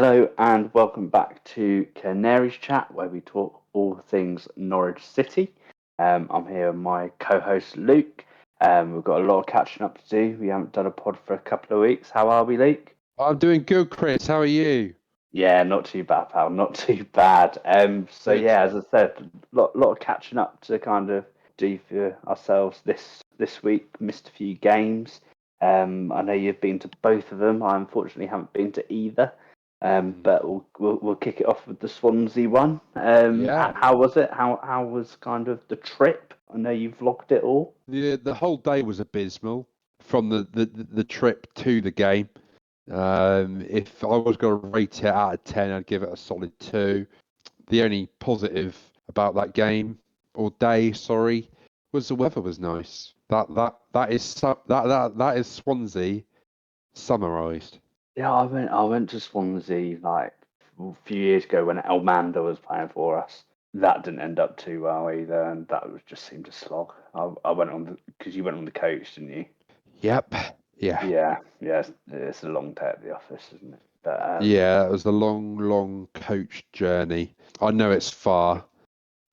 Hello and welcome back to Canaries Chat, where we talk all things Norwich City. I'm here with my co-host Luke. We've got a lot of catching up to do. We haven't done a pod for a couple of weeks. How are we, Luke? I'm doing good, Chris. How are you? Yeah, not too bad, pal. Not too bad. Good. As I said, lot of catching up to kind of do for ourselves this week. Missed a few games. I know you've been to both of them. I unfortunately haven't been to either. But we'll kick it off with the Swansea one. Yeah. How was it? How was kind of the trip? I know you vlogged it all. The whole day was abysmal from the trip to the game. If I was going to rate it out of 10, I'd give it a solid 2. The only positive about that game or day, sorry, was the weather was nice. That is Swansea summarised. Yeah, I went to Swansea like a few years ago when Elmander was playing for us. That didn't end up too well either, and that was just seemed a slog. I went on because you went on the coach, didn't you? Yep. Yeah. Yeah, it's a long day at the office, isn't it? But Yeah, it was a long coach journey. I know it's far,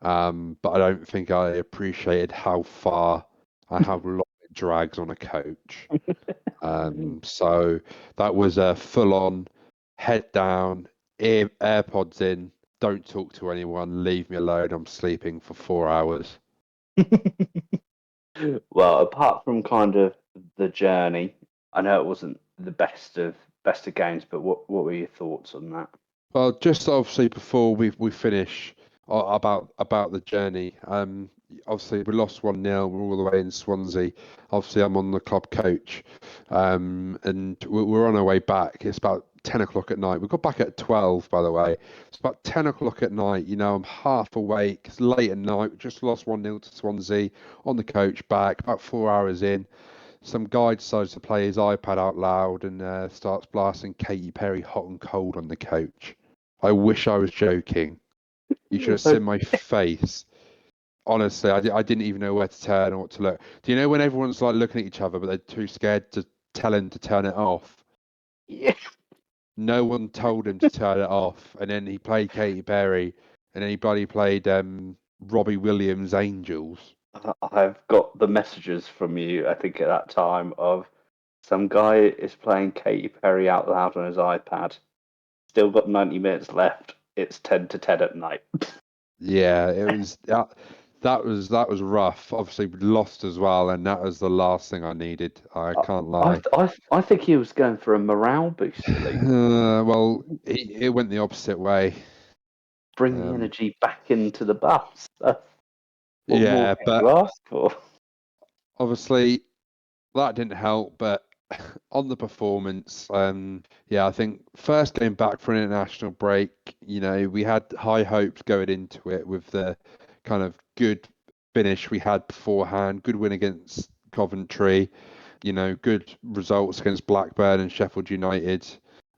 but I don't think I appreciated how far and how long it drags on a coach. So that was a full-on head down, AirPods in, don't talk to anyone, leave me alone. I'm sleeping for 4 hours. well, apart from kind of the journey, I know it wasn't the best of games, but what were your thoughts on that? Well, just obviously before we finish about the journey, obviously we lost 1-0. We're all the way in Swansea. Obviously, I'm on the club coach, and we're on our way back. It's about 10 o'clock at night. We got back at 12, by the way. It's about 10 o'clock at night. You know, I'm half awake. It's late at night. We just lost 1-0 to Swansea on the coach back, about 4 hours in. Some guy decides to play his iPad out loud and starts blasting Katy Perry hot and cold on the coach. I wish I was joking. You should have seen my face. Honestly, I didn't even know where to turn or what to look. Do you know when everyone's like looking at each other, but they're too scared to tell him to turn it off? Yeah. No one told him to turn it off, and then he played Katy Perry, and then he bloody played Robbie Williams' Angels. I've got the messages from you, I think, at that time of some guy is playing Katy Perry out loud on his iPad. Still got 90 minutes left. It's 10 to 10 at night. Yeah, it was that was rough. Obviously, we lost as well, and that was the last thing I needed. I can't I, lie. I, I think he was going for a morale boost, Luke. Well, it went the opposite way. Bring the energy back into the bus. What more Yeah, can you but ask for? obviously that didn't help. But on the performance, yeah, I think first game back for an international break, we had high hopes going into it with the kind of good finish we had beforehand, good win against Coventry, good results against Blackburn and Sheffield United.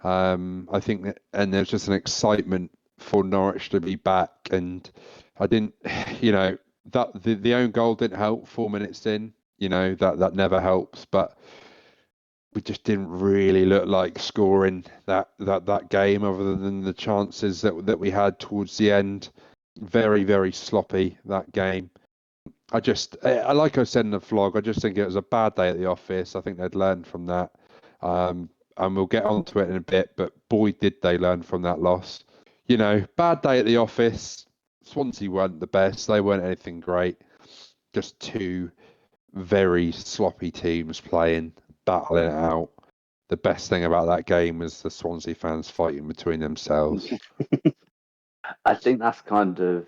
I think that, and there's just an excitement for Norwich to be back. And I didn't, that the own goal didn't help 4 minutes in. That never helps, but we just didn't really look like scoring that game other than the chances that we had towards the end. Very, very sloppy that game. Like I said in the vlog, I just think it was a bad day at the office. I think they'd learned from that. And we'll get onto it in a bit, but boy, did they learn from that loss. Bad day at the office. Swansea weren't the best. They weren't anything great. Just two very sloppy teams playing, battling it out. The best thing about that game was the Swansea fans fighting between themselves. I think that's kind of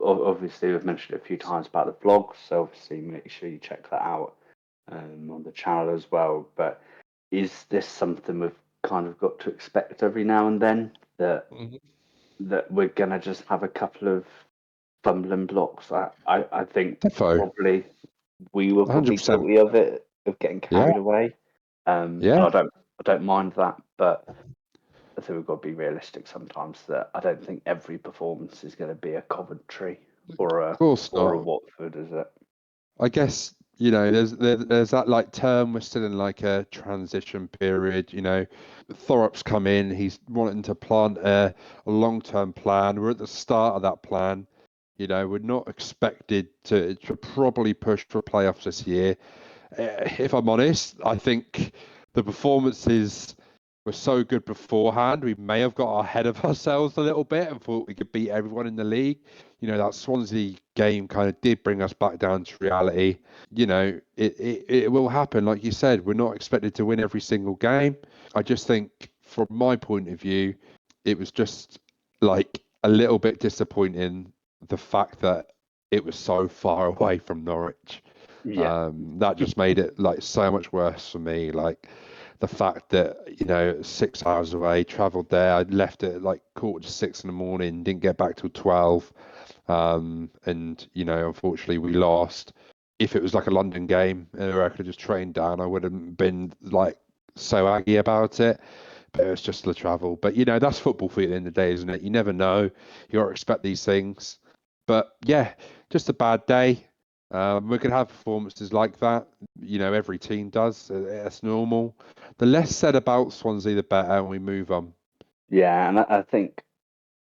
obviously we've mentioned it a few times about the vlog, so obviously make sure you check that out on the channel as well. But is this something we've kind of got to expect every now and then that we're gonna just have a couple of fumbling blocks? I think Defo, probably we were probably 100%. guilty of it, of getting Yeah, carried away. And yeah. I don't mind that, but I think we've got to be realistic sometimes that I don't think every performance is going to be a Coventry or Of a course or a not. Watford, is it? I guess there's that like term. We're still in like a transition period. Thorpe's come in. He's wanting to plant a long-term plan. We're at the start of that plan. We're not expected to probably push for playoffs this year. If I'm honest, I think the performances were so good beforehand. We may have got ahead of ourselves a little bit and thought we could beat everyone in the league. That Swansea game kind of did bring us back down to reality. It will happen. Like you said, we're not expected to win every single game. I just think, from my point of view, it was just like a little bit disappointing, the fact that it was so far away from Norwich. Yeah. That just made it like so much worse for me. Like the fact that 6 hours away, travelled there. I left at like 5:45 in the morning, didn't get back till 12, and unfortunately we lost. If it was like a London game, where I could have just trained down, I would have been like so aggy about it. But it was just the travel. But that's football for you at the end of the day, isn't it? You never know. You got to expect these things. But yeah, just a bad day. We could have performances like that. Every team does. That's normal. The less said about Swansea, the better, and we move on. Yeah, and I think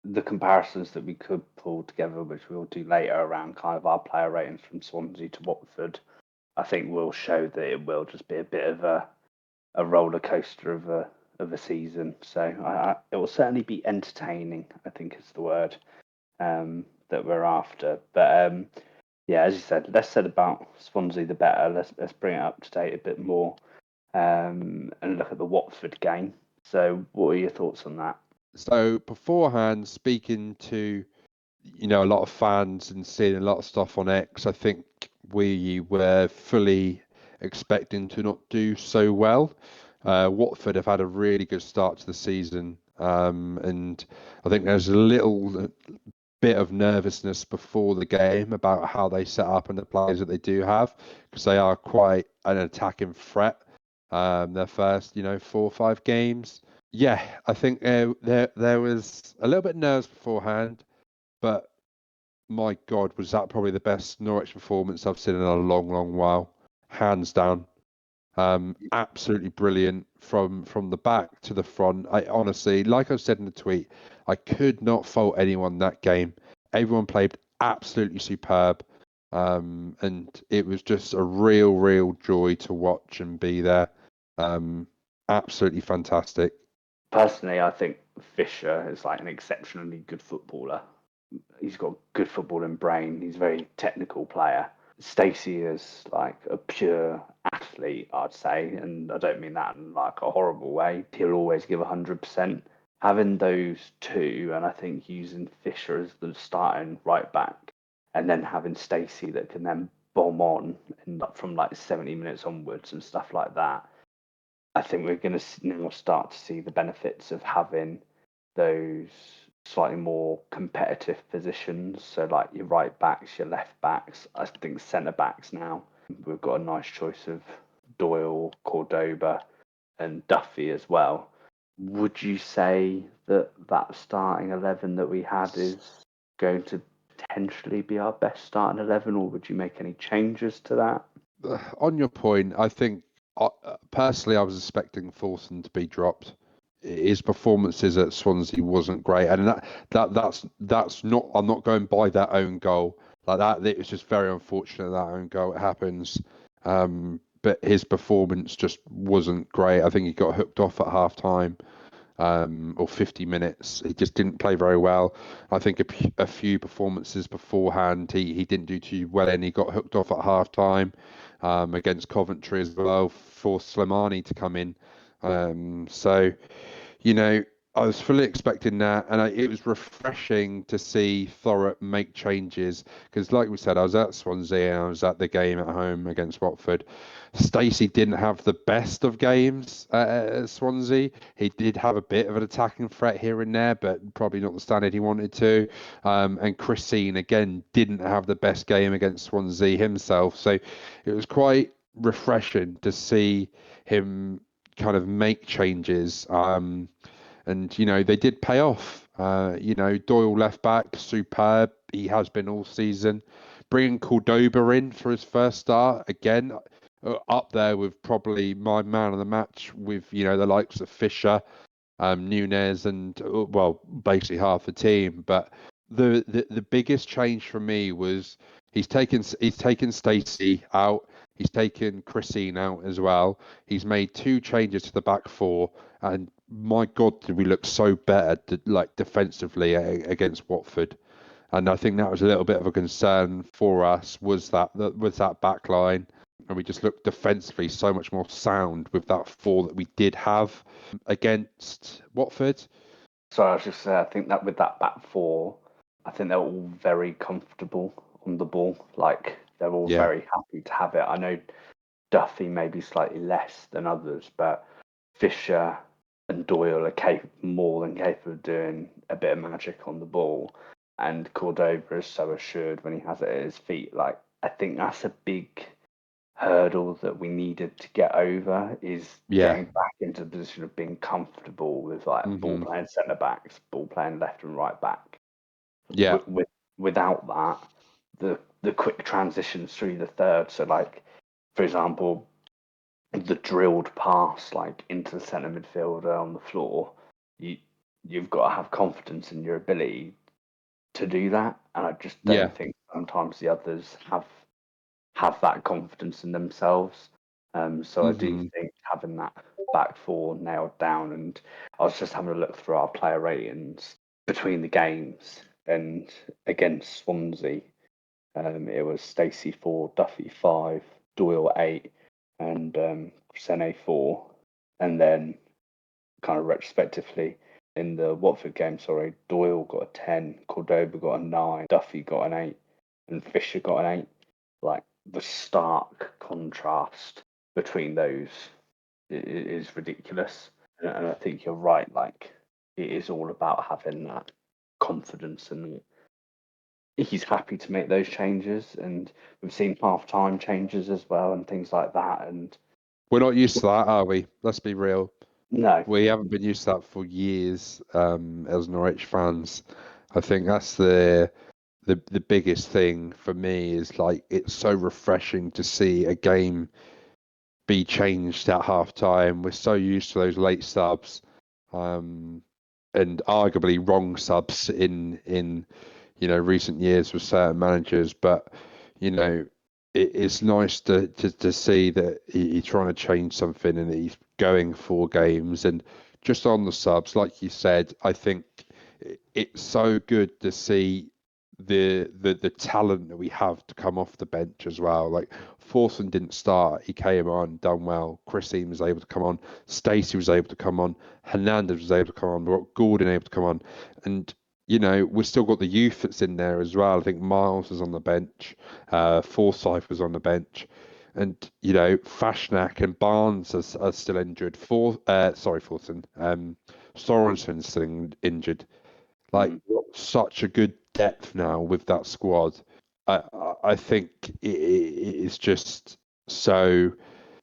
the comparisons that we could pull together, which we'll do later around kind of our player ratings from Swansea to Watford, I think will show that it will just be a bit of a roller coaster of a season. So it will certainly be entertaining, I think is the word that we're after. But yeah, as you said, less said about Swansea, the better. Let's bring it up to date a bit more and look at the Watford game. So, what are your thoughts on that? So beforehand, speaking to a lot of fans and seeing a lot of stuff on X, I think we were fully expecting to not do so well. Watford have had a really good start to the season, and I think there's a little bit of nervousness before the game about how they set up and the players that they do have, because they are quite an attacking threat. Their first, 4 or 5 games. Yeah, I think there was a little bit of nerves beforehand, but my God, was that probably the best Norwich performance I've seen in a long, long while, hands down. Absolutely brilliant from the back to the front. I honestly, like I said in the tweet, I could not fault anyone that game. Everyone played absolutely superb, and it was just a real, real joy to watch and be there. Absolutely fantastic. Personally, I think Fisher is like an exceptionally good footballer. He's got good footballing brain. He's a very technical player. Stacey is like a pure athlete, I'd say, and I don't mean that in like a horrible way. He'll always give 100%. Having those two, and I think using Fisher as the starting right back, and then having Stacey that can then bomb on and from like 70 minutes onwards and stuff like that. I think we're going to now start to see the benefits of having those slightly more competitive positions. So, like your right backs, your left backs, I think centre backs now. We've got a nice choice of Doyle, Cordoba, and Duffy as well. Would you say that that starting 11 that we had is going to potentially be our best starting 11, or would you make any changes to that? On your point, I think personally I was expecting Forson to be dropped. His performances at Swansea wasn't great, and that's not. I'm not going by that own goal like that. It was just very unfortunate that own goal. It happens, but his performance just wasn't great. I think he got hooked off at half time, or 50 minutes. He just didn't play very well. I think a few performances beforehand, he didn't do too well, and he got hooked off at half time against Coventry as well, forced Slimani to come in. So, you know, I was fully expecting that, and it was refreshing to see Thorpe make changes because, like we said, I was at Swansea and I was at the game at home against Watford. Stacey didn't have the best of games at Swansea. He did have a bit of an attacking threat here and there, but probably not the standard he wanted to. And Christine, again, didn't have the best game against Swansea himself. So it was quite refreshing to see him kind of make changes. And they did pay off. Doyle left back, superb. He has been all season. bringing Cordoba in for his first start again, up there with probably my man of the match with the likes of Fisher, Nunes, and well, basically half the team. But the biggest change for me was he's taken Stacey out. He's taken Christine out as well. He's made 2 changes to the back 4, and my God, did we look so better, like defensively against Watford. And I think that was a little bit of a concern for us, was that back line, and we just looked defensively so much more sound with that 4 that we did have against Watford. So I was just saying, I think that with that back 4, I think they're all very comfortable on the ball. Like, they're all Yeah. very happy to have it. I know Duffy maybe slightly less than others, but Fisher and Doyle are more than capable of doing a bit of magic on the ball. And Cordova is so assured when he has it at his feet. Like, I think that's a big hurdle that we needed to get over, is getting back into the position of being comfortable with like ball playing centre backs, ball playing left and right back. Yeah. Without that, the quick transitions through the third. So like, for example, the drilled pass like into the centre midfielder on the floor, you've got to have confidence in your ability to do that. And I just don't think sometimes the others have that confidence in themselves. So I do think having that back 4 nailed down, and I was just having a look through our player ratings between the games, and against Swansea, it was Stacey 4, Duffy 5, Doyle 8, and Sene 4, and then kind of retrospectively in the Watford game, Doyle got a 10, Cordoba got a 9, Duffy got an 8, and Fisher got an 8. Like, the stark contrast between those is ridiculous. And I think you're right. Like, it is all about having that confidence, and he's happy to make those changes. And we've seen half-time changes as well and things like that. And We're not used to that, are we? Let's be real. no, We haven't been used to that for years, as Norwich fans. I think that's the biggest thing for me, is like, it's so refreshing to see a game be changed at half time. We're so used to those late subs, and arguably wrong subs in recent years with certain managers. But it's nice to see that he's trying to change something, and he's going for games. And just on the subs, like you said, I think it's so good to see the talent that we have to come off the bench as well. Like, Forson didn't start, he came on, done well. Christine was able to come on, Stacey was able to come on, Hernandez was able to come on, we've got Gordon able to come on, and we've still got the youth that's in there as well. I think Miles was on the bench, Forsyth was on the bench, and Fashnak and Barnes are still injured. Forson, Sorensen's still injured. Like, such a good depth now with that squad. I think it is just so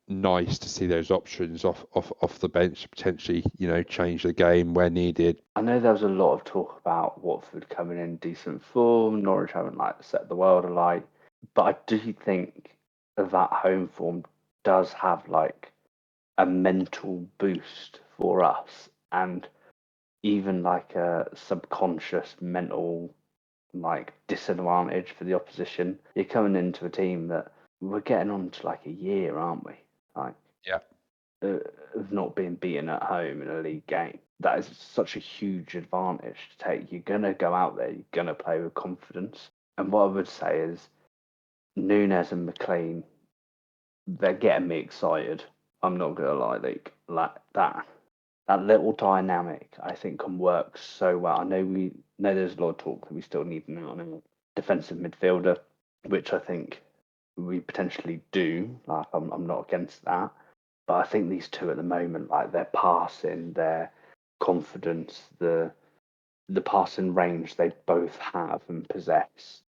nice to see those options off the bench to potentially change the game where needed. I know there was a lot of talk about Watford coming in decent form, Norwich haven't like set the world alight, but I do think that home form does have like a mental boost for us, and even like a subconscious mental like disadvantage for the opposition. You're coming into a team that we're getting on to like a year, aren't we? Like, Yeah. of not being beaten at home in a league game. That is such a huge advantage to take. You're gonna go out there, you're gonna play with confidence. And what I would say is Nunes and McLean, they're getting me excited. I'm not gonna lie, like that little dynamic I think can work so well. I know there's a lot of talk that we still need an out and out defensive midfielder, which I think we potentially do. Like, I'm not against that. But I think these two at the moment, like their passing, their confidence, the passing range they both have and possess,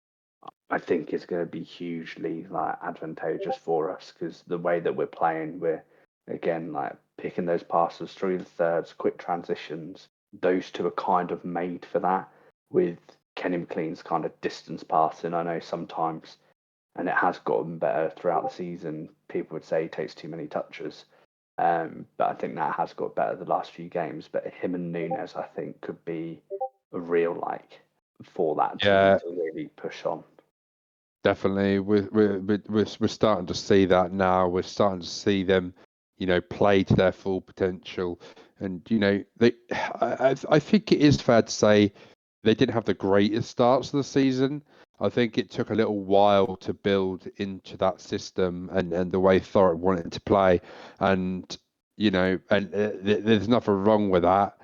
I think is going to be hugely like advantageous for us, because the way that we're playing, we're again like picking those passes through the thirds, quick transitions. Those two are kind of made for that. With Kenny McLean's kind of distance passing, I know sometimes and it has gotten better throughout the season. People would say he takes too many touches, but I think that has got better the last few games. But him and Nunes, I think, could be a real for that team Yeah, to really push on. definitely. We're starting to see that now. We're starting to see them, play to their full potential. And I think it is fair to say they didn't have the greatest starts of the season. I think it took a little while to build into that system and the way Thorpe wanted to play. And there's nothing wrong with that.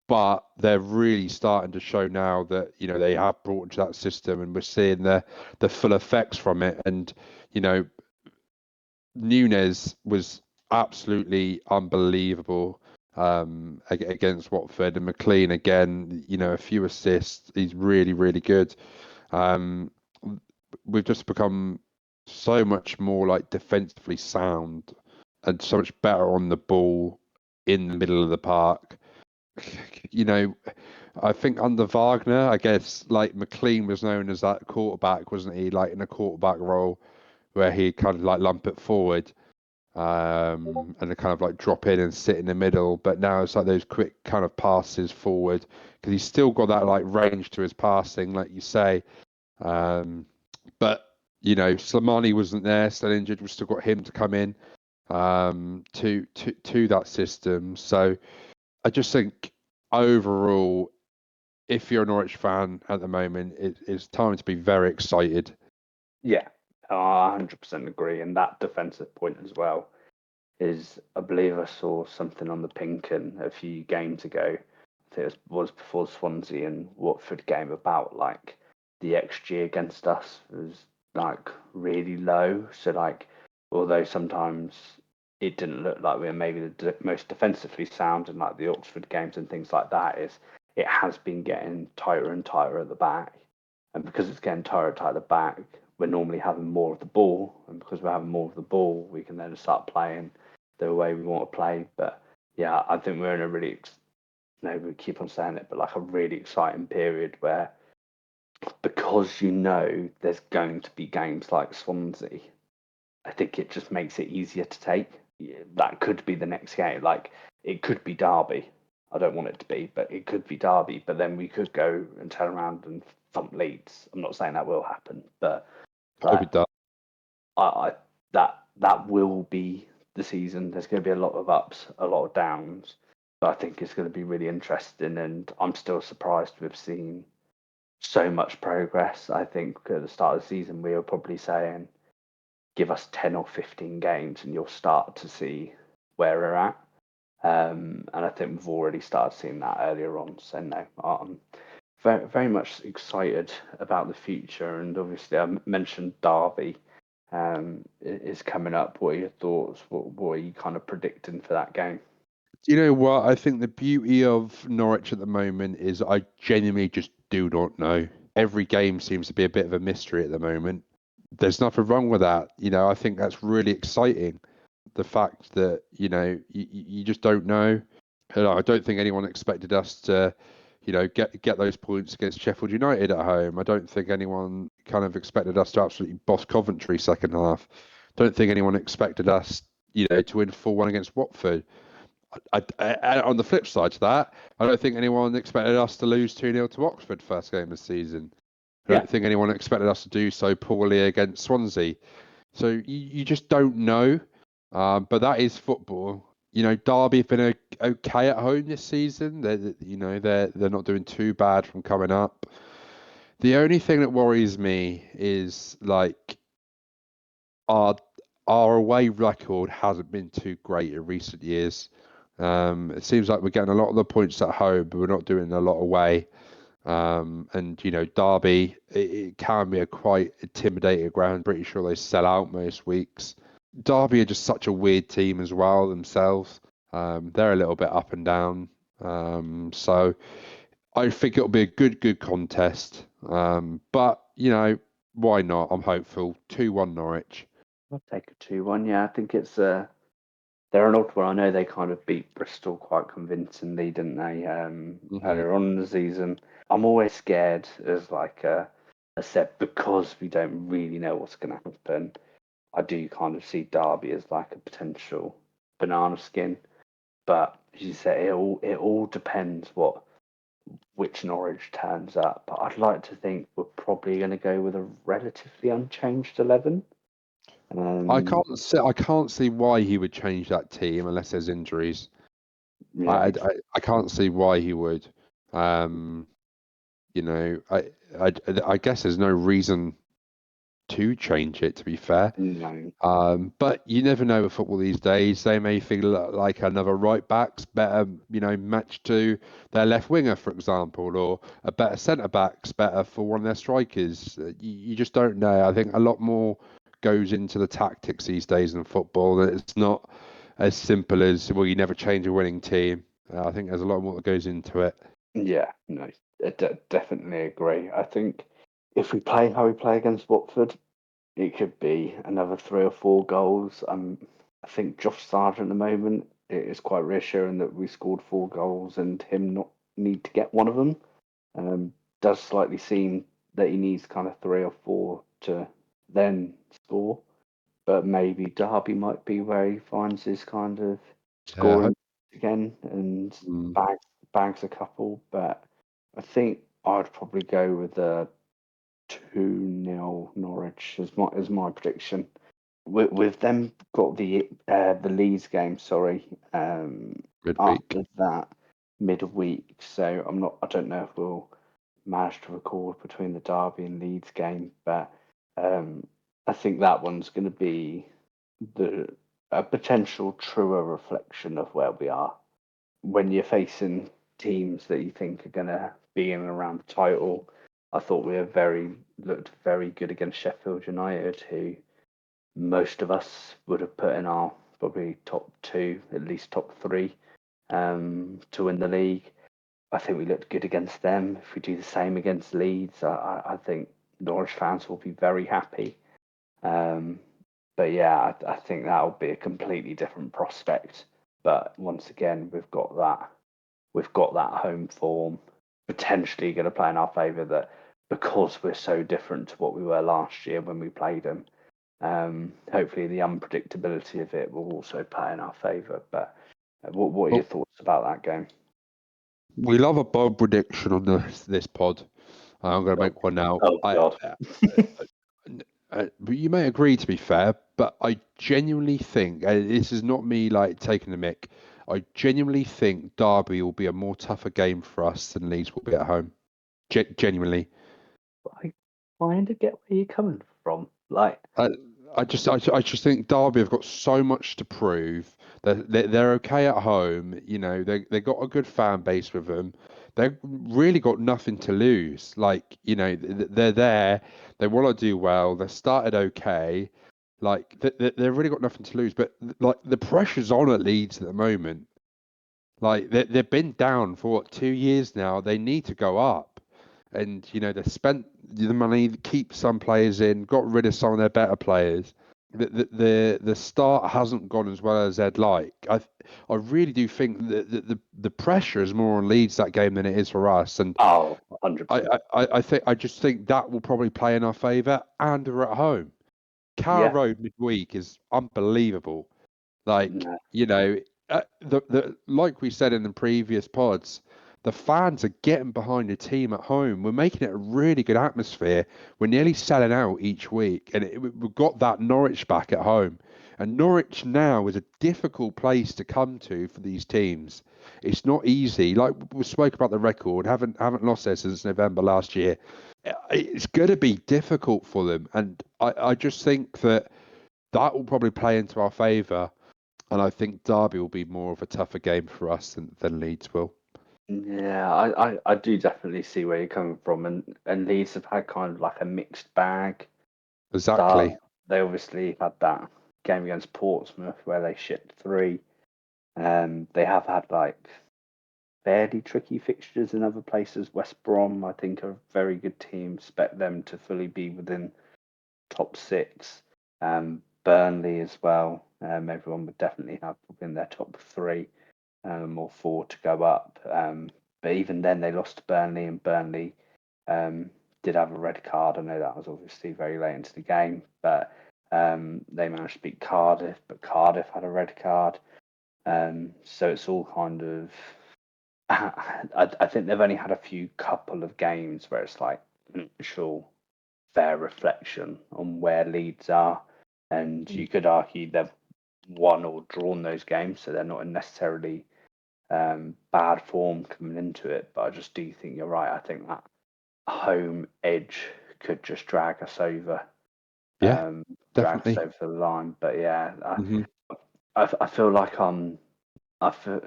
But they're really starting to show now that they have brought into that system, and we're seeing the full effects from it. And Nunes was absolutely unbelievable against Watford, and McLean again. A few assists. He's really really good. Um, we've just become so much more like defensively sound and so much better on the ball in the middle of the park. I think under Wagner, I guess like McLean was known as that quarterback, wasn't he? Like in a quarterback role where he kind of like lump it forward, and then kind of like drop in and sit in the middle. But now it's like those quick kind of passes forward because he's still got that like range to his passing, like you say. But Slimani wasn't there, still injured. We've still got him to come in to that system. So I just think overall, if you're a Norwich fan at the moment, it's time to be very excited. Yeah, I 100% agree. And that defensive point as well is, I believe I saw something on the Pinkin a few games ago. I think it was before Swansea and Watford game about the XG against us was really low. So although sometimes it didn't look like we were maybe the most defensively sound in the Oxford games and things like that, is it has been getting tighter and tighter at the back. And because it's getting tighter and tighter at the back, we're normally having more of the ball. And because we're having more of the ball, we can then start playing the way we want to play. But yeah, I think we're in a really, we keep on saying it, but a really exciting period where, because there's going to be games like Swansea, I think it just makes it easier to take. Yeah, that could be the next game. It could be Derby. I don't want it to be, but it could be Derby. But then we could go and turn around and thump Leeds. I'm not saying that will happen, but Hope it does. I that will be the season. There's going to be a lot of ups, a lot of downs. But I think it's going to be really interesting, and I'm still surprised we've seen so much progress. I think at the start of the season we were probably saying, give us 10 or 15 games and you'll start to see where we're at. And I think we've already started seeing that earlier on. So no, I'm very, very much excited about the future. And obviously, I mentioned Derby is coming up. What are your thoughts? What are you kind of predicting for that game? You know what? I think the beauty of Norwich at the moment is I genuinely just do not know. Every game seems to be a bit of a mystery at the moment. There's nothing wrong with that. I think that's really exciting. The fact that, you just don't know. I don't think anyone expected us to, get those points against Sheffield United at home. I don't think anyone kind of expected us to absolutely boss Coventry second half. Don't think anyone expected us, to win 4-1 against Watford. On the flip side to that, I don't think anyone expected us to lose 2-0 to Oxford first game of the season. I Yeah, don't think anyone expected us to do so poorly against Swansea. So you just don't know. But that is football. Derby have been okay at home this season. They're not doing too bad from coming up. The only thing that worries me is our our away record hasn't been too great in recent years. It seems like we're getting a lot of the points at home, but we're not doing a lot away. And Derby, it can be a quite intimidating ground. Pretty sure they sell out most weeks. Derby are just such a weird team as well themselves. They're a little bit up and down. So I think it'll be a good contest. But why not? I'm hopeful. 2-1 Norwich. I'll take a 2-1. Yeah, I think it's they're an odd one. I know they kind of beat Bristol quite convincingly, didn't they? Hmm. Earlier on in the season. I'm always scared as I said because we don't really know what's going to happen. I do kind of see Derby as like a potential banana skin, but as you say, it all depends which Norwich turns up. But I'd like to think we're probably going to go with a relatively unchanged 11. Um, I can't see why he would change that team unless there's injuries. yeah, I can't see why he would. Um, you know, I guess there's no reason to change it, to be fair. no, But you never know with football these days. They may feel like another right back's better, matched to their left winger, for example, or a better centre back's better for one of their strikers. You just don't know. I think a lot more goes into the tactics these days in football. It's not as simple as, well, you never change a winning team. I think there's a lot more that goes into it. yeah, no, definitely agree. I think if we play how we play against Watford, it could be another 3 or 4 goals. I think Josh Sargent at the moment it is quite reassuring that we scored 4 goals and him not need to get one of them. Um, does slightly seem that he needs kind of 3 or 4 to then score, but maybe Derby might be where he finds his kind of Yeah, scoring again and mm, bags a couple. But I think I'd probably go with a 2-0 Norwich as my prediction. With them got the Leeds game, sorry, midweek. after that midweek. So I don't know if we'll manage to record between the Derby and Leeds game, but um, I think that one's going to be the a potential truer reflection of where we are when you're facing teams that you think are going to be in and around the title. I thought we looked very good against Sheffield United, who most of us would have put in our probably top two, at least top three, to win the league. I think we looked good against them. If we do the same against Leeds, I think Norwich fans will be very happy. Um, but yeah, I think that'll be a completely different prospect. But once again, we've got that home form potentially going to play in our favour. That because we're so different to what we were last year when we played them, hopefully the unpredictability of it will also play in our favour. But what are your Well, thoughts about that game? we love a bold prediction on this pod. I'm going to Oh, make one now. oh God. But you may agree, to be fair, but I genuinely think, this is not me like taking the mick, I genuinely think Derby will be a more tougher game for us than Leeds will be at home. Genuinely. I kind of get where you're coming from. Like, I, I just think Derby have got so much to prove. They're okay at home. They got a good fan base with them. They've really got nothing to lose. Like, they're there. They want to do well. They started okay. Like, they've really got nothing to lose. But like, the pressure's on at Leeds at the moment. Like, they've been down for what, 2 years now. They need to go up. And they've spent the money to keep some players in, got rid of some of their better players. The start hasn't gone as well as they'd like. I really do think that the pressure is more on Leeds that game than it is for us. And oh, I 100%. I just think that will probably play in our favour, and we're at home. Carrow Yeah. Road midweek is unbelievable. Like, No. the like we said in the previous pods, the fans are getting behind the team at home. We're making it a really good atmosphere. We're nearly selling out each week, and we've got that Norwich back at home. And Norwich now is a difficult place to come to for these teams. It's not easy. Like we spoke about the record, haven't lost there since November last year. It's going to be difficult for them, and I just think that will probably play into our favour. And I think Derby will be more of a tougher game for us than Leeds will. Yeah, I do definitely see where you're coming from, and Leeds have had kind of like a mixed bag start. Exactly. They obviously had that game against Portsmouth where they shipped three. They have had like fairly tricky fixtures in other places. West Brom, I think, are a very good team. Expect them to fully be within top six. Burnley as well. Everyone would definitely have within their top three or four to go up. But even then, they lost to Burnley, and Burnley did have a red card. I know that was obviously very late into the game, but they managed to beat Cardiff, but Cardiff had a red card. So it's all kind of. I think they've only had a few couple of games where it's like an actual fair reflection on where Leeds are, and you could argue they've won or drawn those games, so they're not in necessarily bad form coming into it. But I just do think you're right. I think that home edge could just drag us over. Yeah, Drag us definitely. over the line. But yeah, Hmm. I feel like I feel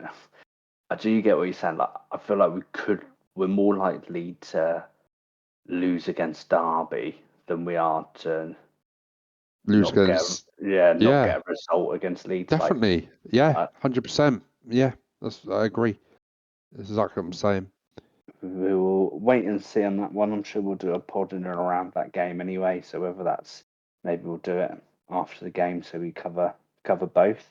I do get what you're saying. Like I feel like we're more likely to lose against Derby than we are to Lose against, not yeah, get a result against Leeds. Like definitely. Yeah, uh, 100%. Yeah, I agree. That's exactly what I'm saying. we will wait and see on that one. I'm sure we'll do a pod in and around that game anyway. So whether that's maybe we'll do it after the game so we cover both.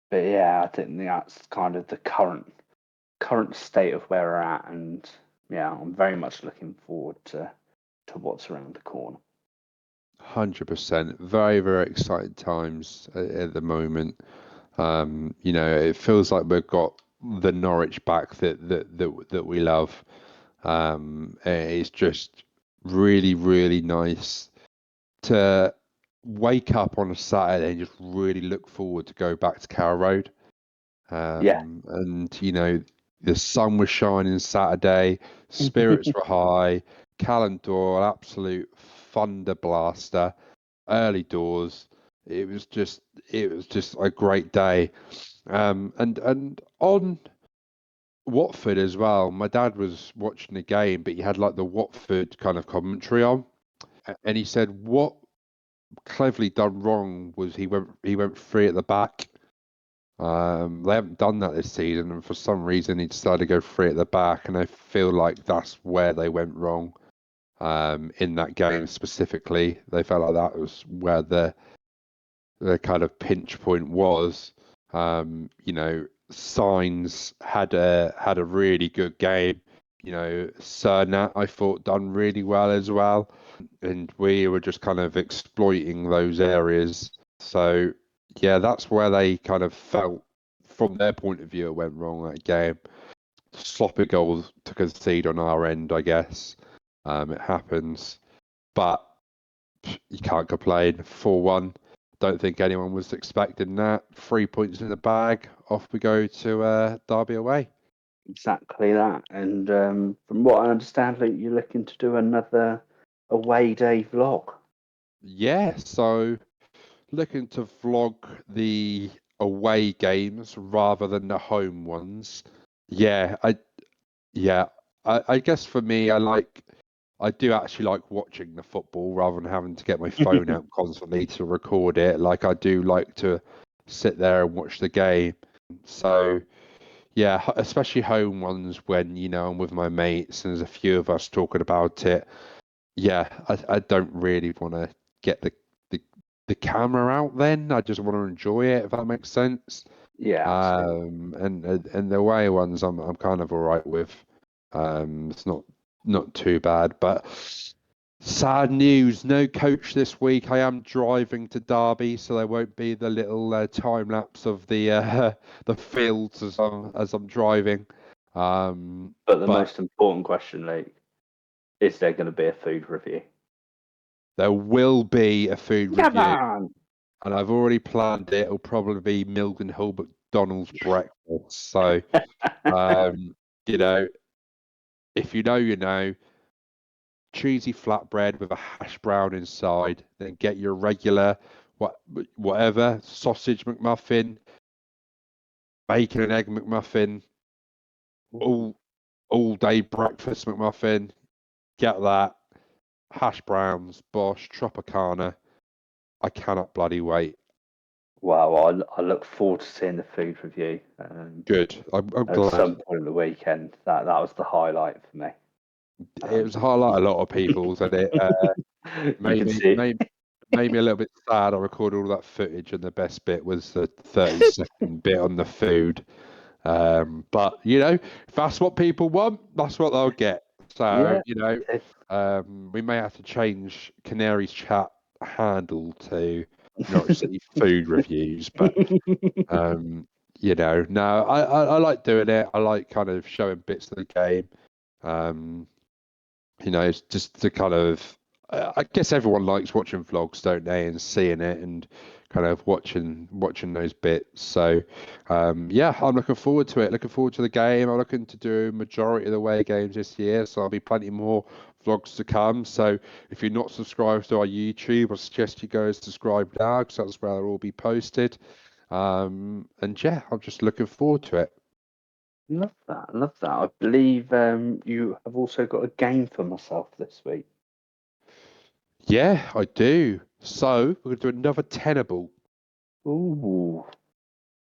But yeah, I think that's kind of the current state of where we're at, and yeah, I'm very much looking forward to what's around the corner. 100%. Very, very exciting times at the moment. It feels like we've got the Norwich back that we love. It's just really, really nice to wake up on a Saturday and just really look forward to go back to Carrow Road. Yeah, And the sun was shining Saturday, spirits were high, Callum Doyle, absolute thunder blaster, early doors. It was just a great day. And on Watford as well. My dad was watching the game, but he had like the Watford kind of commentary on, and he said what cleverly done wrong was he went free at the back. They haven't done that this season, and for some reason he decided to go free at the back, and I feel like that's where they went wrong. In that game specifically, they felt like that was where the kind of pinch point was. Signs had a really good game. Sernat I thought done really well as well, and we were just kind of exploiting those areas. So yeah, that's where they kind of felt from their point of view it went wrong that game. Sloppy goals to concede on our end, I guess. It happens, but you can't complain. 4-1. Don't think anyone was expecting that. 3 points in the bag. Off we go to Derby away. exactly that. And from what I understand, Luke, you're looking to do another away day vlog. Yeah, so looking to vlog the away games rather than the home ones. Yeah, I guess for me, I do actually like watching the football rather than having to get my phone out constantly to record it. Like I do like to sit there and watch the game. So yeah, especially home ones when I'm with my mates and there's a few of us talking about it. Yeah, I don't really want to get the the camera out then. I just want to enjoy it, if that makes sense. Yeah, absolutely. And the away ones I'm kind of all right with. It's not too bad, but sad news, no coach this week. I am driving to Derby, so there won't be the little time lapse of the the fields as I'm driving. But the But most important question, Luke, is there going to be a food review? there will be a food Come review, on! and I've already planned it. It'll probably be Milton Hill McDonald's breakfast. So, um, you know, if you know, you know. Cheesy flatbread with a hash brown inside. Then get your regular whatever sausage McMuffin, bacon and egg McMuffin, all day breakfast McMuffin. Get that. Hash browns, Bosch, Tropicana. I cannot bloody wait. Wow, I look forward to seeing the food review Good. I'm at glad. some point in the weekend. That was the highlight for me. It was highlight a lot of people's, and it You made can me see it. made made me a little bit sad. I recorded all that footage, and the best bit was the 30-second bit on the food. But if that's what people want, that's what they'll get. So, Yeah. we may have to change Canaries chat handle to Norwich City food reviews, but no, I like doing it. I like kind of showing bits of the game. It's just to kind of, I guess everyone likes watching vlogs, don't they, and seeing it and kind of watching those bits. So, yeah, I'm looking forward to it. Looking forward to the game. I'm looking to do majority of the away games this year, so there'll be plenty more vlogs to come. So, if you're not subscribed to our YouTube, I suggest you go subscribe now because that's where they'll all be posted. And yeah, I'm just looking forward to it. Love that. Love that. I believe you have also got a game for myself this week. Yeah, I do. So we're gonna do another tenable. Ooh,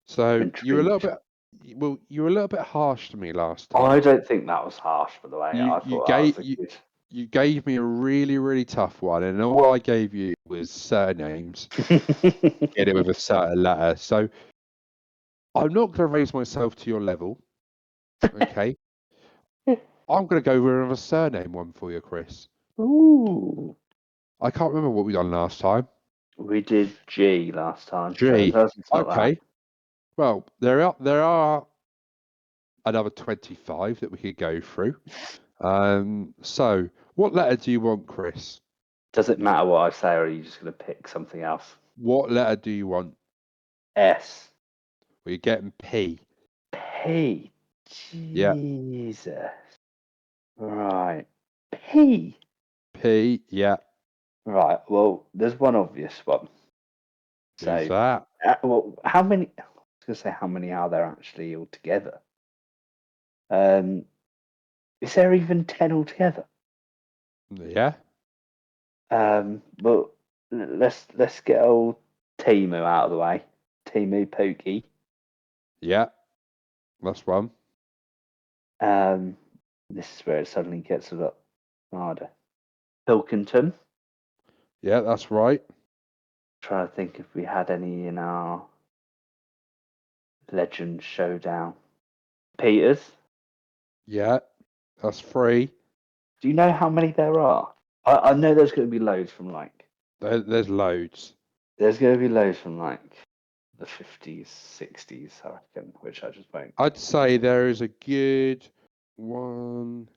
So you were a little intrigued. bit, you were a little bit harsh to me last I time. don't think that was harsh, by the way. You I you thought that gave was a you good. you gave me a really really tough one, and all I gave you was surnames, get it with a certain letter. So I'm not going to raise myself to your level. Okay, I'm going to go with another surname one for you, Chris. Ooh. I can't remember what we done last time. We did G last time, so G. it's not that. Okay. Well, there are another 25 that we could go through. So what letter do you want, Chris? Does it matter what I say, or are you just going to pick something else? What letter do you want? S. Well, you're getting P. P. Yeah, Jesus. Right. P. P. Yeah. Right. Well, there's one obvious one. Who's So, that? well, how many? I was going to say how many are there actually altogether? Um, is there even 10 altogether? Yeah. But let's get old Timu out of the way. Timu Pookie. Yeah. That's one. Um, this is where it suddenly gets a lot harder. Pilkington. Yeah, that's right. Trying to think if we had any in our Legend Showdown. Peters. Yeah, that's three. Do you know how many there are? I know there's going to be loads from like. There's loads. There's going to be loads from like the 50s, 60s, I reckon, which I just won't. I'd say there is a good 1,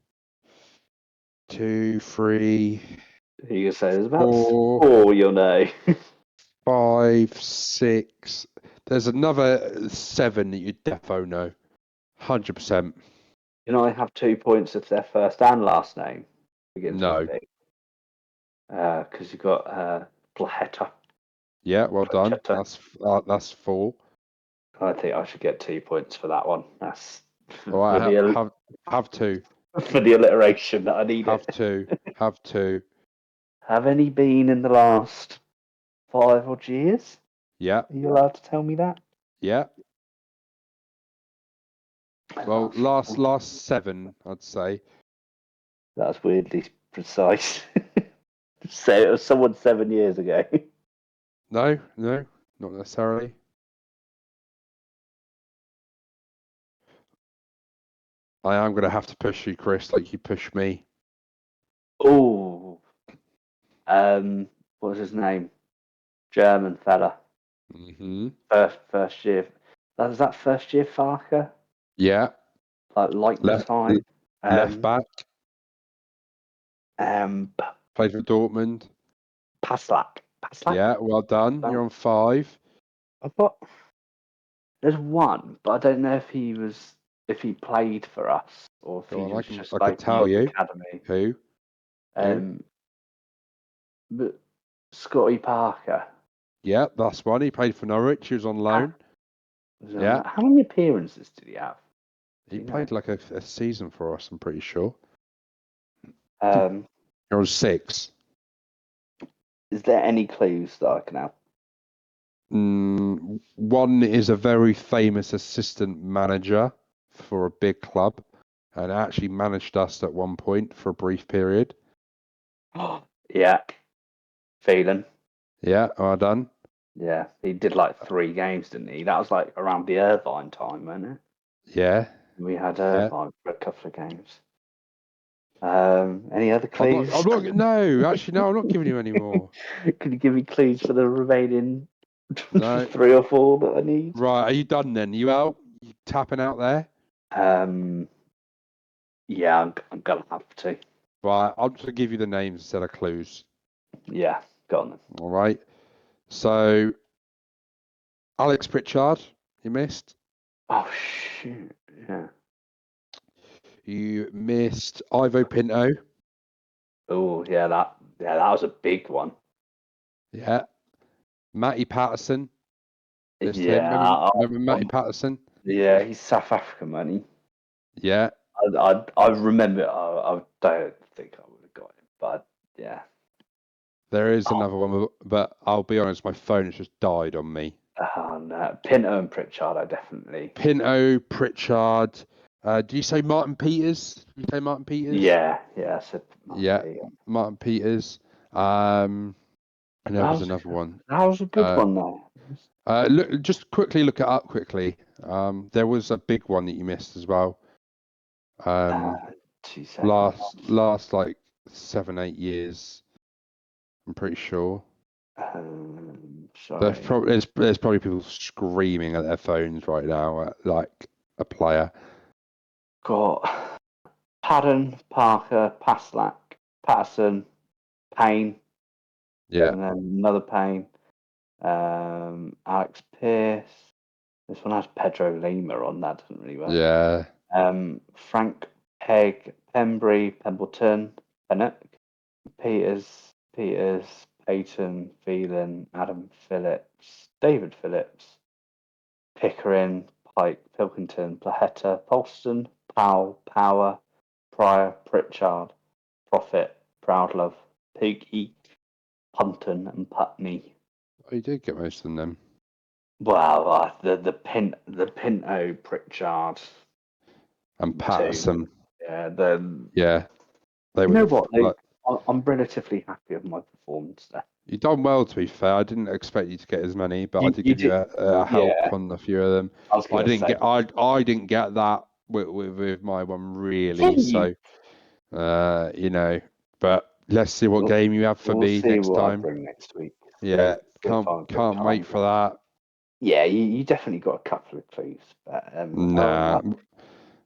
2, 3, You can say there's about 4, 4, you'll know. 5, 6. There's another 7 that you defo know. 100%. You know, I have 2 points if their first and last name begins with No. P. Because you've got Plaheta. Yeah, well done. That's 4. I think I should get 2 points for that one. That's All for right, the have 2. for the alliteration that I Have needed. 2. Have 2. Have any been in the last 5 odd years? Yeah. Are you allowed to tell me that? Yeah. Well, That's last 7, I'd say. that's weirdly precise. So it was someone 7 years ago. No, not necessarily. I am going to have to push you, Chris, like you push me. Oh, what was his name? German fella. Mm-hmm. First year. Was that first year Farker? Yeah. Like the Left time. left Um, back. um, Played for Dortmund. Paslak. Paslak. Yeah, well done. You're on 5. I thought there's one, but I don't know if he played for us or if Go he on, was just I could like tell youth you. academy. Who? Um, but Scotty Parker. Yeah, that's one. He played for Norwich. He was on How, loan. Yeah. how many appearances did he have? Do He you know? played like a season for us, I'm pretty sure. Um, You're on 6. is there any clues that I can have? One is a very famous assistant manager for a big club and actually managed us at one point for a brief period. Yeah, Phelan. Yeah, well done. Yeah, he did like 3 games, didn't he? That was like around the Irvine time, wasn't it? Yeah, We had yeah. Irvine for a couple of games. Any other I'm not. clues? I'm not. No, actually, no. I'm not giving you any more. Can you give me clues for the remaining No. 3 or 4 that I need? Right. Are you done then? You out? You tapping out there? Um, yeah, I'm gonna have to. Right. I'm just gonna give you the names instead of clues. Yeah, go on then. All right. So Alex Pritchard, you missed. Oh shoot! Yeah. You missed Ivo Pinto. Oh that was a big one. Yeah. Matty Patterson. Missed him. Yeah, Remember Matty Patterson? yeah, he's South African, man. Yeah. I remember. I don't think I would have got him, but yeah. There is Oh, another one, but I'll be honest, my phone has just died on me. oh no, Pinto and Pritchard, I definitely. Pinto, Pritchard. Do you say Martin Peters? Do you say Martin Peters? Yeah. So Yeah, Martin Peters. And there that was was another one. that was a good one though. Look, just quickly look it up quickly. There was a big one that you missed as well. Uh, 2 seconds. Last like 7, 8 years, I'm pretty sure. Sorry. There's probably people screaming at their phones right now at like a player. Got Padden, Parker, Paslak, Patterson, Payne, Yeah, and then another Payne. Alex Pearce. This one has Pedro Lima on. That doesn't really work. yeah. Frank Pegg, Pembury, Pemberton, Bennett, Peters, Peyton, Phelan, Adam Phillips, David Phillips, Pickering, Pike, Pilkington, Plaheta, Polston, Powell, Power, Pryor, Pritchard, Profit, Proudlove, Piggy, Punton, and Putney. Oh, you did get most of them. Well, the Pinto, Pritchard, And two. Patterson. Yeah, Yeah, they you were know the what? like. I'm relatively happy with my performance there. You done well, to be fair. I didn't expect you to get as many, but I did You give you did, a yeah. help on a few of them. I was gonna say, I didn't get that with my one yeah, really. So you know, but let's see what game you have for we'll me see next what I time. bring next week. Yeah, See if I'm a bit can't wait for calmer. that. Yeah, you definitely got a couple of clues, but Nah,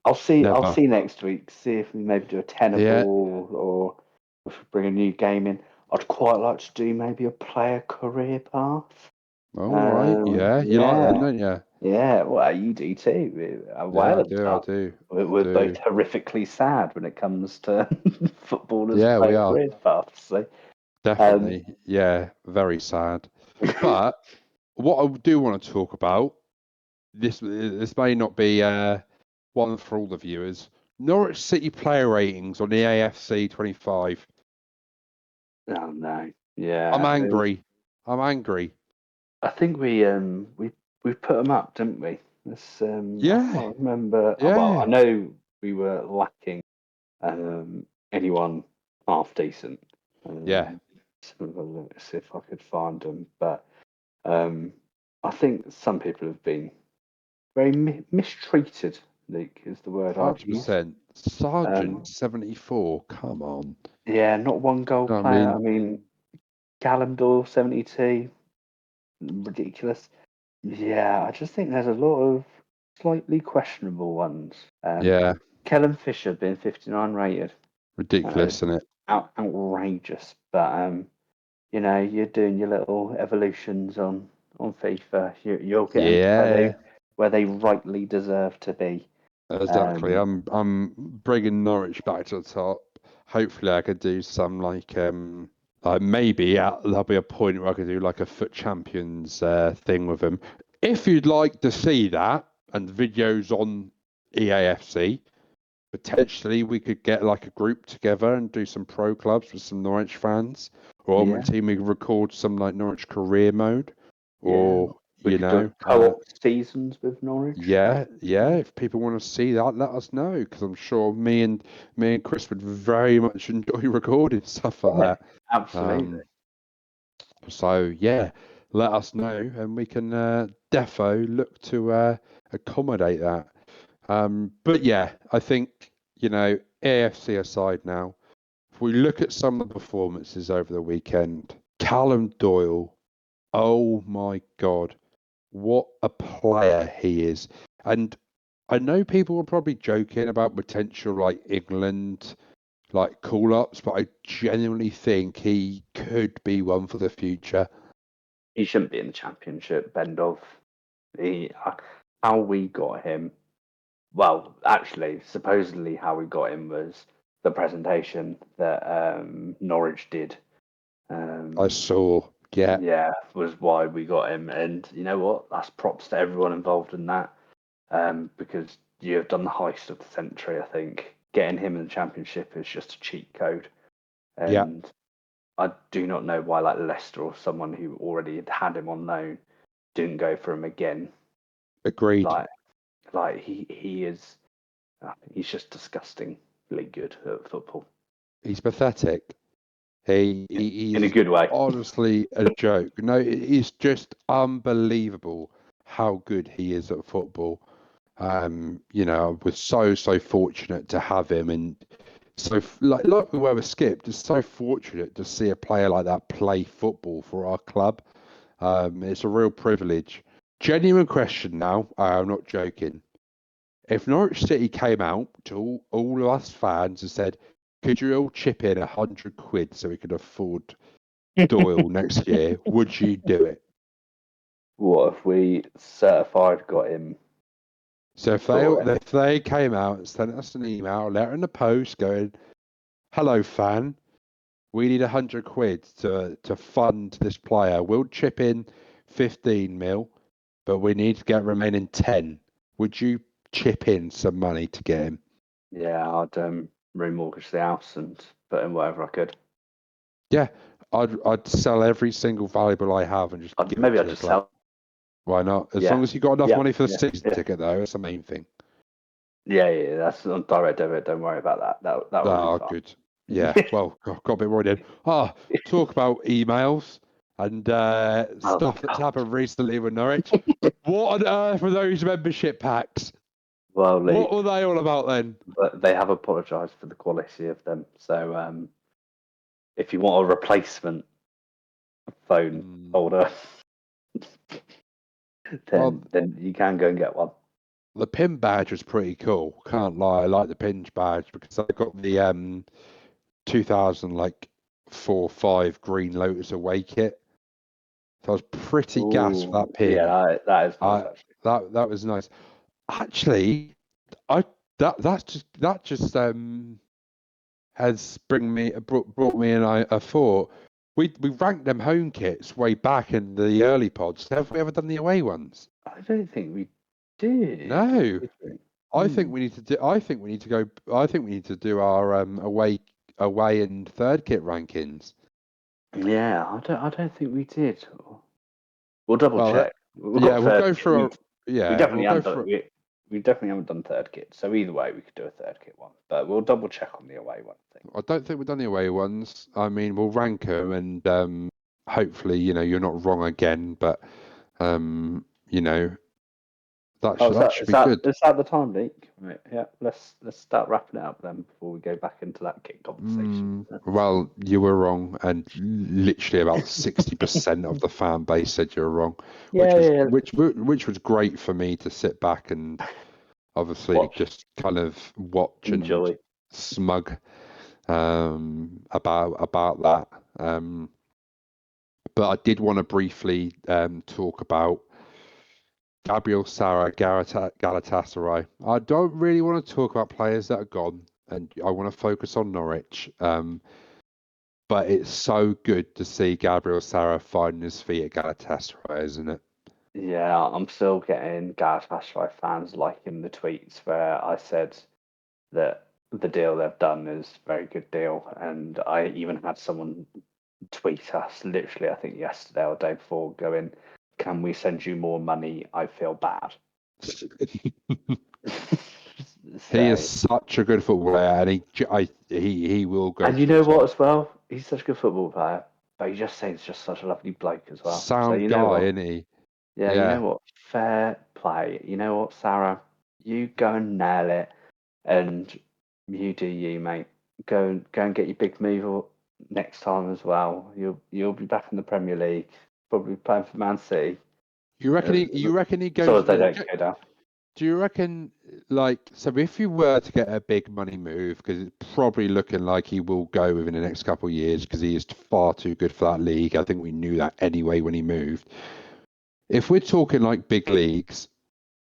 I'll see never. next week. See if we maybe do a tenner Yeah. ball or if we bring a new game in. I'd quite like to do maybe a player career path. All right. Yeah, you like them, don't you? Yeah, well, you do too. Yeah, Well, I do. we're both horrifically sad when it comes to footballers' Yeah, we player are. career paths. So, Definitely. Yeah, very sad. But what I do want to talk about, this may not be one for all the viewers. Norwich City player ratings on the AFC 25. oh no, I'm yeah, angry. I'm angry. I think we put them up, didn't we? This, I Yeah, can't remember. Well, I yeah, know we were lacking anyone half decent. yeah. Let's have a look, see if I could find them. But I think some people have been very mistreated. Luke is the word I'd use. 100%. Sergeant Um, 74. Come on. yeah, not one goal You know what I player. I mean? mean, Gallandor 72, ridiculous. Yeah, I just think there's a lot of slightly questionable ones. Yeah, Kellen Fisher being 59 rated, uh, ridiculous, isn't it? outrageous. But you're doing your little evolutions on FIFA. You're getting Yeah, where they rightly deserve to be. exactly. Um, I'm bringing Norwich back to the top. Hopefully, I could do some like maybe there'll be a point where I could do like a foot champions thing with them. If you'd like to see that and videos on EAFC, potentially we could get like a group together and do some pro clubs with some Norwich fans, or on my yeah, team we could record some like Norwich career mode, yeah. or We you could do know. co-op seasons with Norwich. Yeah, yeah. If people want to see that, let us know because I'm sure me and Chris would very much enjoy recording stuff like Yeah, that. absolutely. So yeah, let us know and we can defo look to accommodate that. But yeah, I think AFC aside now, if we look at some of the performances over the weekend, Callum Doyle, oh my God, what a player he is. And I know people were probably joking about potential like England call ups, but I genuinely think he could be one for the future. He shouldn't be in the Championship, Bendov. How we got him, well, actually, supposedly how we got him was the presentation that Norwich did. I saw, yeah, Yeah, was why we got him. And you know what? That's props to everyone involved in that, because you have done the heist of the century, I think. Getting him in the Championship is just a cheat code. yeah, And I do not know why like Leicester or someone who already had him on loan didn't go for him again. agreed. Like he is, he's just disgustingly good at football He's pathetic. in a He's good way. honestly a joke. No, it's just unbelievable how good he is at football. I was so fortunate to have him, and so like we were with Skip, just so fortunate to see a player like that play football for our club. It's a real privilege. Genuine question now. I'm not joking. If Norwich City came out to all of us fans and said, "Could you all chip in £100 so we could afford Doyle next year?" Would you do it? What if we certified got him So for it? if they came out and sent us an email, letter in the post, going, "Hello, fan, we need £100 to fund this player. We'll chip in 15 mil, but we need to get remaining 10." Would you chip in some money to get him? Yeah, I'd remortgage the house and put in whatever I could. Yeah, I'd sell every single valuable I have and just give it Maybe to I'd the just club. sell. Why not? As Yeah, long as you got enough yeah, money for the yeah, season yeah, ticket, though, that's the main thing. yeah. That's on direct debit. Don't worry about that. That will be Ah, fine. good. Yeah. Well, got a bit worried then. Talk about emails and Oh stuff that's God. happened recently with Norwich. What on earth were those membership packs? Well, What were they all about then? but they have apologised for the quality of them. So if you want a replacement phone Hmm. holder, Well, then you can go and get one. the pin badge was pretty cool. Can't lie, I like the pin badge because I got the 2000 4 5 Green Lotus away kit. So I was pretty gassed for Oh, that yeah, pin. that is nice I actually. that was nice. Actually, I that just has brought me in a thought. We ranked them home kits way back in the early pods. Have we ever done the away ones? I don't think we did. Or No. did we? I think we need to do. I think we need to go. I think we need to do our away and third kit rankings. Yeah, I don't think we did. We'll double Well, check. We've yeah, got we'll third go kit. through. We Yeah, we'll definitely go haven't done through. we definitely haven't done third kit. So either way, we could do a third kit one, but we'll double check on the away one thing. I don't think we've done the away ones. I mean, we'll rank them, and hopefully, you're not wrong again. But um, you know, Oh, that should be good. is that the time, Leak? Right, yeah. Let's start wrapping it up then before we go back into that kit conversation. Well, you were wrong, and literally about 60% of the fan base said you were wrong, which Yeah, was yeah, yeah. which was great for me to sit back and obviously Watch, just kind of watch and enjoy. smug about that. But I did want to briefly talk about Gabriel Sara Galatasaray. I don't really want to talk about players that are gone, and I want to focus on Norwich. But it's so good to see Gabriel Sara finding his feet at Galatasaray, isn't it? Yeah, I'm still getting Galatasaray fans liking the tweets where I said that the deal they've done is a very good deal, and I even had someone tweet us literally, I think yesterday or the day before, going, "Can we send you more money? I feel bad." He is So, such a good footballer, and he will go and you to the know what top. as well? He's such a good football player, but he just seems just such a lovely bloke as well. So Sound you know guy, what? isn't he? Yeah, you know Yeah. what? Fair play. You know what, Sarah? You go and nail it. And You do you, mate. Go and get your big move next time as well. You'll be back in the Premier League, probably playing for Man City. You reckon As, he as long goes? as they don't go down. Do you reckon, like, so if you were to get a big money move, because it's probably looking like he will go within the next couple of years, because he is far too good for that league. I think we knew that anyway when he moved. If we're talking like big leagues,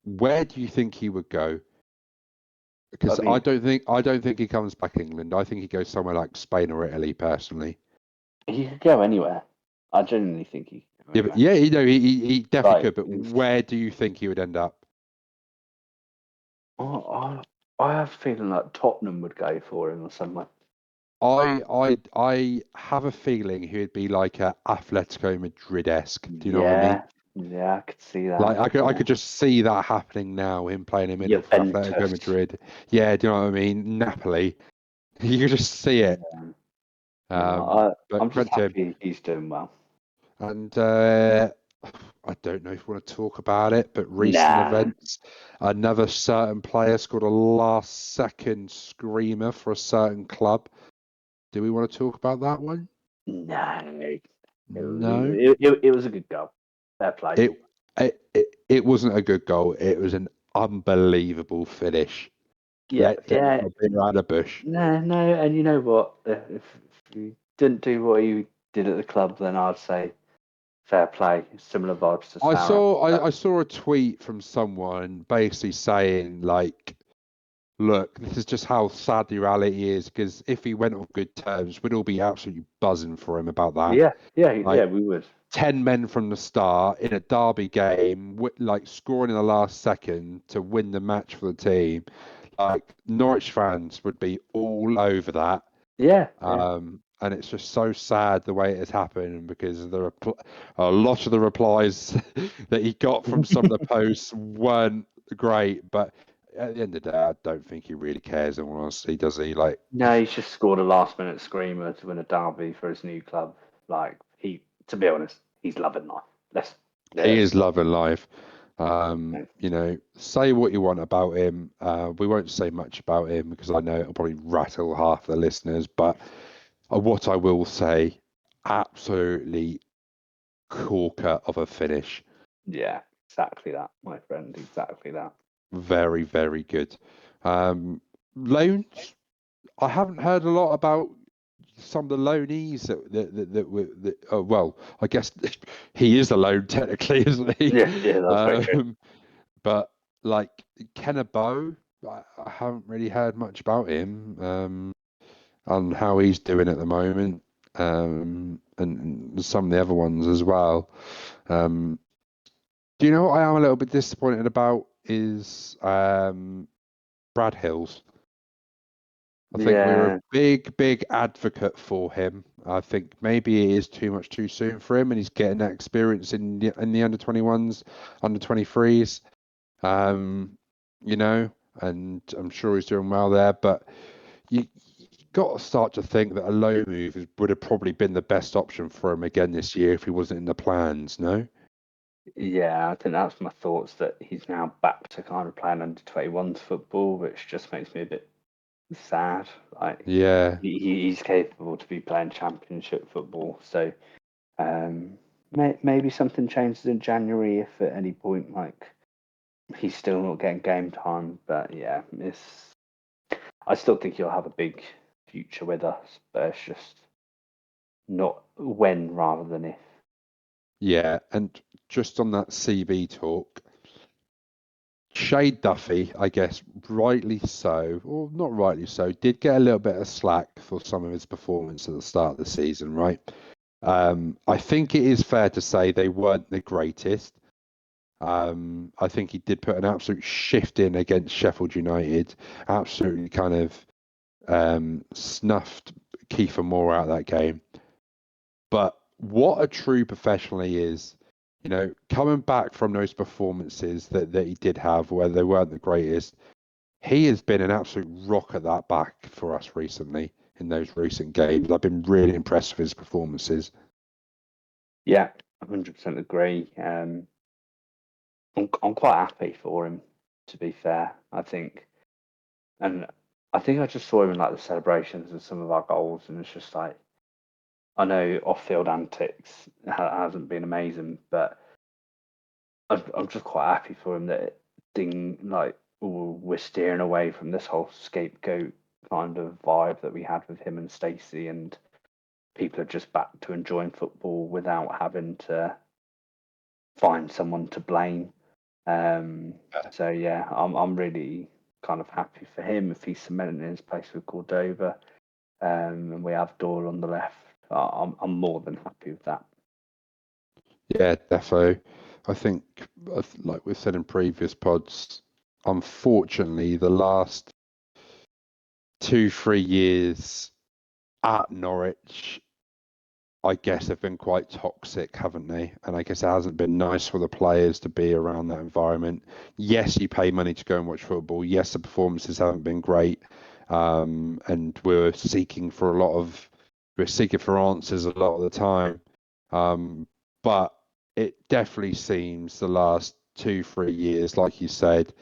where do you think he would go? I Because mean, I don't think he comes back England. I think he goes somewhere like Spain or Italy, personally. he could go anywhere. I genuinely think he could go Yeah, but anywhere. yeah, he definitely Like, could. But where do you think he would end up? I have a feeling like Tottenham would go for him or somewhere. I have a feeling he would be like a Atletico Madrid-esque. Do you know what I mean? Yeah, yeah, I could see Like that. I could just see that happening now. Him playing in middle for Atletico Juventus. Madrid. Yeah, do you know what I mean? Napoli. You could just see it. Yeah. No, I'm But just credit to him. happy he's doing well. And I don't know if you want to talk about it, but recent Nah, events, another certain player scored a last-second screamer for a certain club. Do we want to talk about that one? no. No. It was a good goal. Fair play. It wasn't a good goal. It was an unbelievable finish. Yeah, Let's take yeah. a bit out of bush. No, and you know what? If he didn't do what he did at the club, then I'd say fair play. Similar vibes to Sarah. I saw a tweet from someone basically saying like, look, this is just how sad the reality is, because if he went on good terms, we'd all be absolutely buzzing for him about that. Yeah, Like we would. 10 men from the start in a derby game, like scoring in the last second to win the match for the team. Like Norwich fans would be all over that. Yeah. And it's just so sad the way it has happened, because a lot of the replies that he got from some of the posts weren't great. But at the end of the day, I don't think he really cares, in all honesty, does he? Like, No, he's just scored a last minute screamer to win a derby for his new club. Like to be honest, he's loving life. Let's he let's is not. loving life. No. Say what you want about him. We won't say much about him because I know it'll probably rattle half the listeners. But what I will say, absolutely corker of a finish. Yeah, exactly that, my friend. Exactly that. Very, very good. Loans, I haven't heard a lot about some of the loanees well, I guess he is a loan technically, isn't he? Yeah, that's very true. But like Kennebo, I haven't really heard much about him, and how he's doing at the moment, and some of the other ones as well. Do you know what I am a little bit disappointed about is Brad Hills. I think we were a Yeah, big, big advocate for him. I think maybe it is too much too soon for him, and he's getting that experience in the under 21s, under 23s. Um, and I'm sure he's doing well there. But you got to start to think that a low move would have probably been the best option for him again this year if he wasn't in the plans. No. yeah. I think that's my thoughts that he's now back to kind of playing under 21s football, which just makes me a bit sad. Like Yeah. he's capable to be playing championship football. So maybe something changes in January if at any point like he's still not getting game time. But yeah, I still think he'll have a big future with us, but it's just not when rather than if. Yeah, and just on that CB talk, Shade Duffy, I guess rightly so, or not rightly so, did get a little bit of slack for some of his performance at the start of the season, right? I think it is fair to say they weren't the greatest. I think he did put an absolute shift in against Sheffield United, absolutely kind of snuffed Kiefer Moore out of that game. But what a true professional he is, coming back from those performances that he did have where they weren't the greatest, he has been an absolute rock at that back for us recently in those recent games. I've been really impressed with his performances. Yeah, 100% agree. I'm quite happy for him, to be fair. I think, and I think I just saw him in like the celebrations and some of our goals, and it's just like I know off-field antics hasn't been amazing, but I'm just quite happy for him that we're steering away from this whole scapegoat kind of vibe that we had with him and Stacey, and people are just back to enjoying football without having to find someone to blame. So yeah, I'm really kind of happy for him if he's cementing his place with Cordova, and we have Doyle on the left. I'm more than happy with that. Yeah, defo. I think, like we've said in previous pods, unfortunately, the last 2-3 years at Norwich, I guess, have been quite toxic, haven't they? And I guess it hasn't been nice for the players to be around that environment. Yes, you pay money to go and watch football. Yes, the performances haven't been great, and we're seeking for answers a lot of the time. But it definitely seems the last 2-3 years, like you said,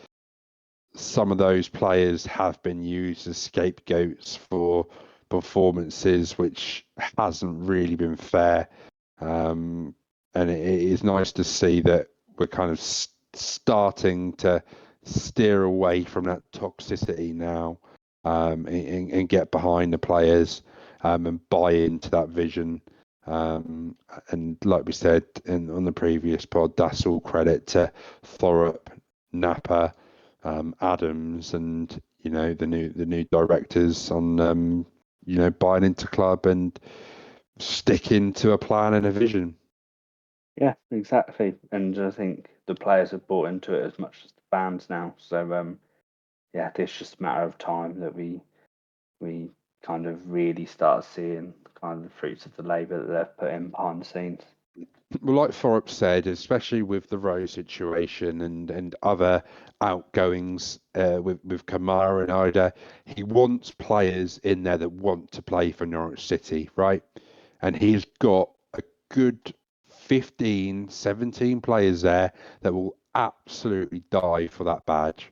some of those players have been used as scapegoats for performances, which hasn't really been fair. And it is nice to see that we're kind of starting to steer away from that toxicity now, and get behind the players, and buy into that vision. And like we said on the previous pod, that's all credit to Thorup, Napa, Adams, and the new directors on buying into club and sticking to a plan and a vision. Yeah, exactly. And I think the players have bought into it as much as the fans now. So yeah, it's just a matter of time that we kind of really start seeing kind of the fruits of the labour that they've put in behind the scenes. Well, like Thorup said, especially with the Rose situation and other outgoings with Kamara and Ida, he wants players in there that want to play for Norwich City, right? And he's got a good 15, 17 players there that will absolutely die for that badge.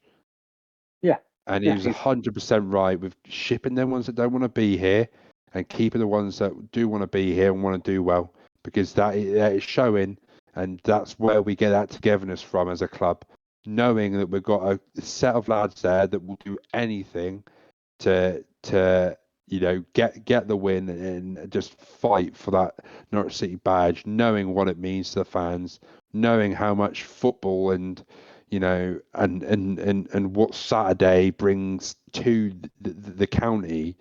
Yeah, And he yeah, was 100% right with shipping the ones that don't want to be here and keeping the ones that do want to be here and want to do well, because that is showing, and that's where we get that togetherness from as a club, knowing that we've got a set of lads there that will do anything to get the win and just fight for that Norwich City badge, knowing what it means to the fans, knowing how much football and and what Saturday brings to the county.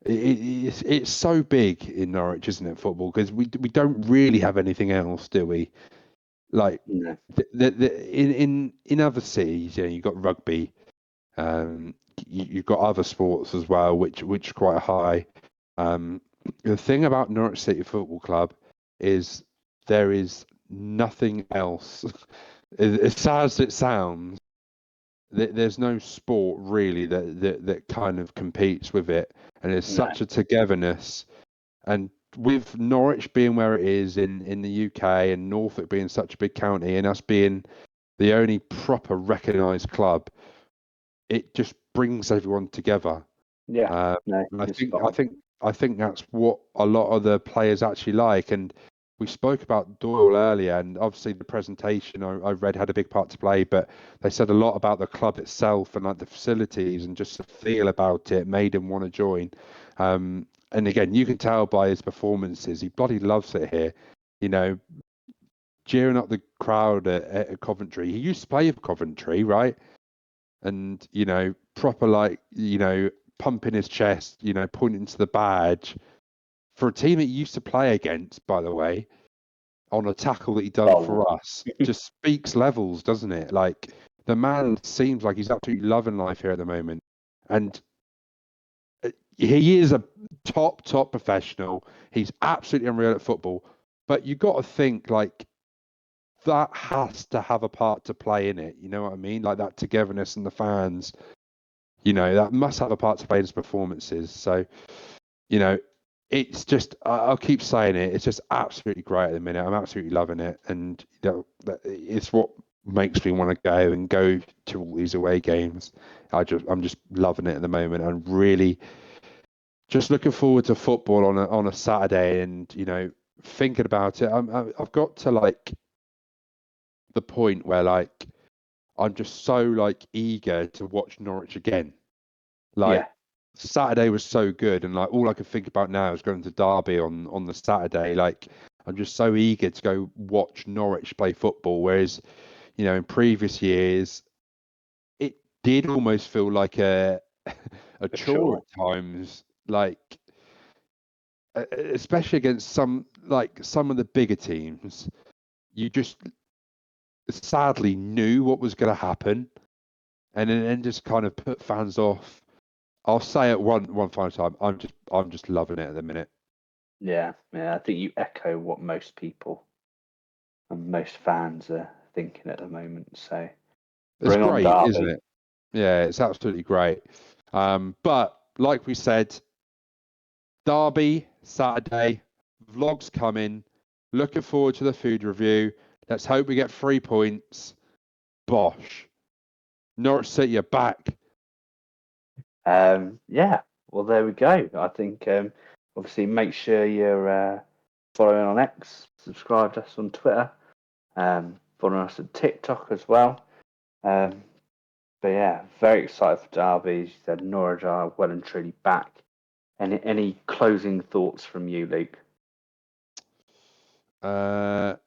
It's so big in Norwich, isn't it, football? Because we don't really have anything else, do we? Like no. in other cities, you've got rugby. You've got other sports as well, which are quite high. The thing about Norwich City Football Club is there is nothing else. As sad as it sounds, there's no sport really that kind of competes with it, and there's No. such a togetherness. And with Norwich being where it is in the UK, and Norfolk being such a big county, and us being the only proper recognised club, it just brings everyone together. Yeah, no, And I you're think spot I on. think I think that's what a lot of the players actually like. And we spoke about Doyle earlier, and obviously the presentation I read had a big part to play. But they said a lot about the club itself and like the facilities and just the feel about it made him want to join. And again, you can tell by his performances, he bloody loves it here. You know, cheering up the crowd at Coventry. He used to play for Coventry, right? And proper, like, pumping his chest, pointing to the badge for a team that he used to play against, by the way, on a tackle that he done Solid. for us. Just speaks levels, doesn't it? Like, the man seems like he's absolutely loving life here at the moment, and he is a top professional. He's absolutely unreal at football, but you got to think, like, that has to have a part to play in it. You know what I mean? Like, that togetherness and the fans. That must have a part to play in his performances. So, it's just, I'll keep saying it. It's just absolutely great at the minute. I'm absolutely loving it. And it's what makes me want to go to all these away games. I'm just loving it at the moment. I'm really just looking forward to football on a Saturday, and thinking about it. I've got to like the point where like I'm just so like eager to watch Norwich again. Like Yeah, Saturday was so good, and like all I can think about now is going to Derby on the Saturday. Like I'm just so eager to go watch Norwich play football. Whereas in previous years it did almost feel like a for chore sure. at times. Like especially against some of the bigger teams, you just sadly knew what was going to happen, and then just kind of put fans off. I'll say it one final time. I'm just loving it at the minute. Yeah, I think you echo what most people and most fans are thinking at the moment. So It's bring on great, isn't Derby. it? Yeah, it's absolutely great. But like we said, Derby Saturday, vlogs coming. Looking forward to the food review. Let's hope we get 3 points. Bosh. Norwich City are back. Yeah, well, there we go. I think obviously make sure you're following on X, subscribe to us on Twitter, following us on TikTok as well. Um, but yeah, very excited for Derby. As you said, Norwich are well and truly back. Any closing thoughts from you, Luke? No.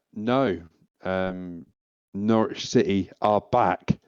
Norwich City are back.